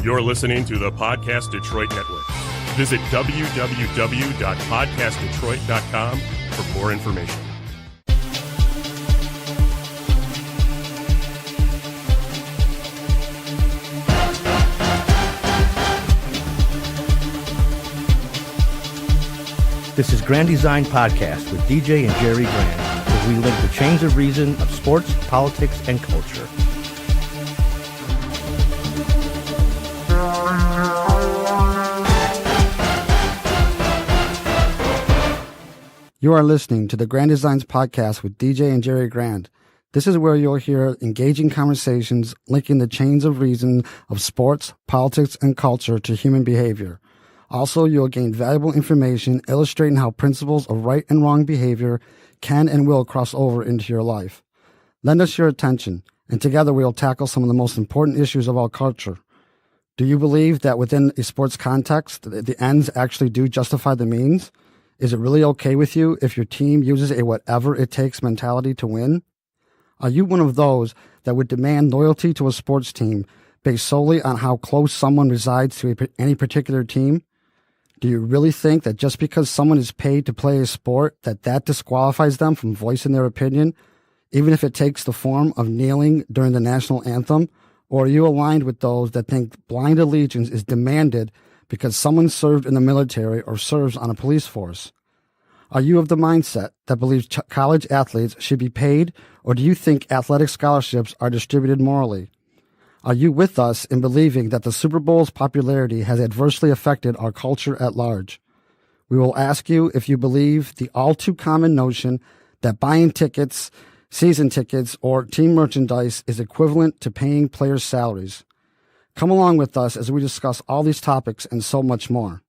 You're listening to the Podcast Detroit Network. Visit www.podcastdetroit.com for more information. This is Grand Design Podcast with DJ and Jerry Grand, where we link the chains of reason of sports, politics, and culture. You are listening to the Grand Designs Podcast with DJ and Jerry Grand. This is where you'll hear engaging conversations linking the chains of reason of sports, politics, and culture to human behavior. Also, you'll gain valuable information illustrating how principles of right and wrong behavior can and will cross over into your life. Lend us your attention, and together we'll tackle some of the most important issues of our culture. Do you believe that within a sports context, the ends actually do justify the means? Is it really okay with you if your team uses a whatever-it-takes mentality to win? Are you one of those that would demand loyalty to a sports team based solely on how close someone resides to any particular team? Do you really think that just because someone is paid to play a sport, that disqualifies them from voicing their opinion, even if it takes the form of kneeling during the national anthem? Or are you aligned with those that think blind allegiance is demanded because someone served in the military or serves on a police force? Are you of the mindset that believes college athletes should be paid, or do you think athletic scholarships are distributed morally? Are you with us in believing that the Super Bowl's popularity has adversely affected our culture at large? We will ask you if you believe the all-too-common notion that buying tickets, season tickets, or team merchandise is equivalent to paying players' salaries. Come along with us as we discuss all these topics and so much more.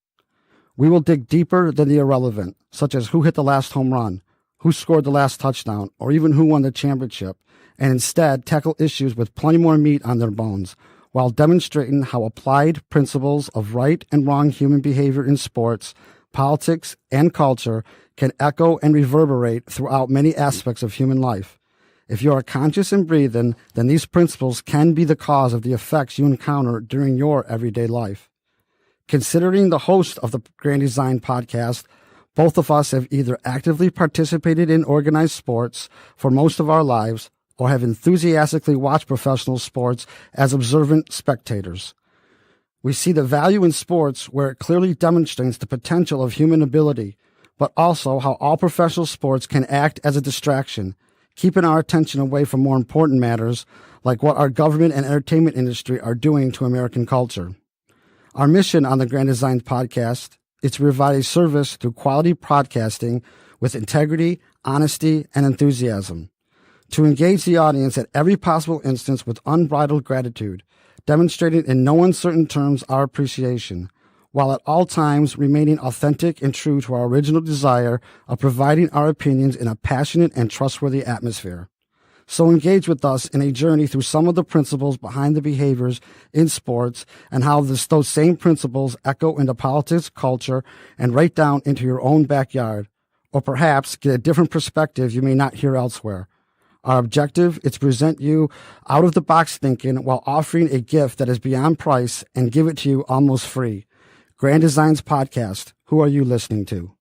We will dig deeper than the irrelevant, such as who hit the last home run, who scored the last touchdown, or even who won the championship, and instead tackle issues with plenty more meat on their bones, while demonstrating how applied principles of right and wrong human behavior in sports, politics, and culture can echo and reverberate throughout many aspects of human life. If you are conscious and breathing, then these principles can be the cause of the effects you encounter during your everyday life. Considering the host of the Grand Design Podcast, both of us have either actively participated in organized sports for most of our lives or have enthusiastically watched professional sports as observant spectators. We see the value in sports where it clearly demonstrates the potential of human ability, but also how all professional sports can act as a distraction, keeping our attention away from more important matters like what our government and entertainment industry are doing to American culture. Our mission on the Grand Design Podcast is to provide a service through quality broadcasting with integrity, honesty, and enthusiasm, to engage the audience at every possible instance with unbridled gratitude, demonstrating in no uncertain terms our appreciation, while at all times remaining authentic and true to our original desire of providing our opinions in a passionate and trustworthy atmosphere. So engage with us in a journey through some of the principles behind the behaviors in sports and how those same principles echo into politics, culture, and right down into your own backyard, or perhaps get a different perspective you may not hear elsewhere. Our objective is to present you out-of-the-box thinking while offering a gift that is beyond price and give it to you almost free. Grand Designs Podcast. Who are you listening to?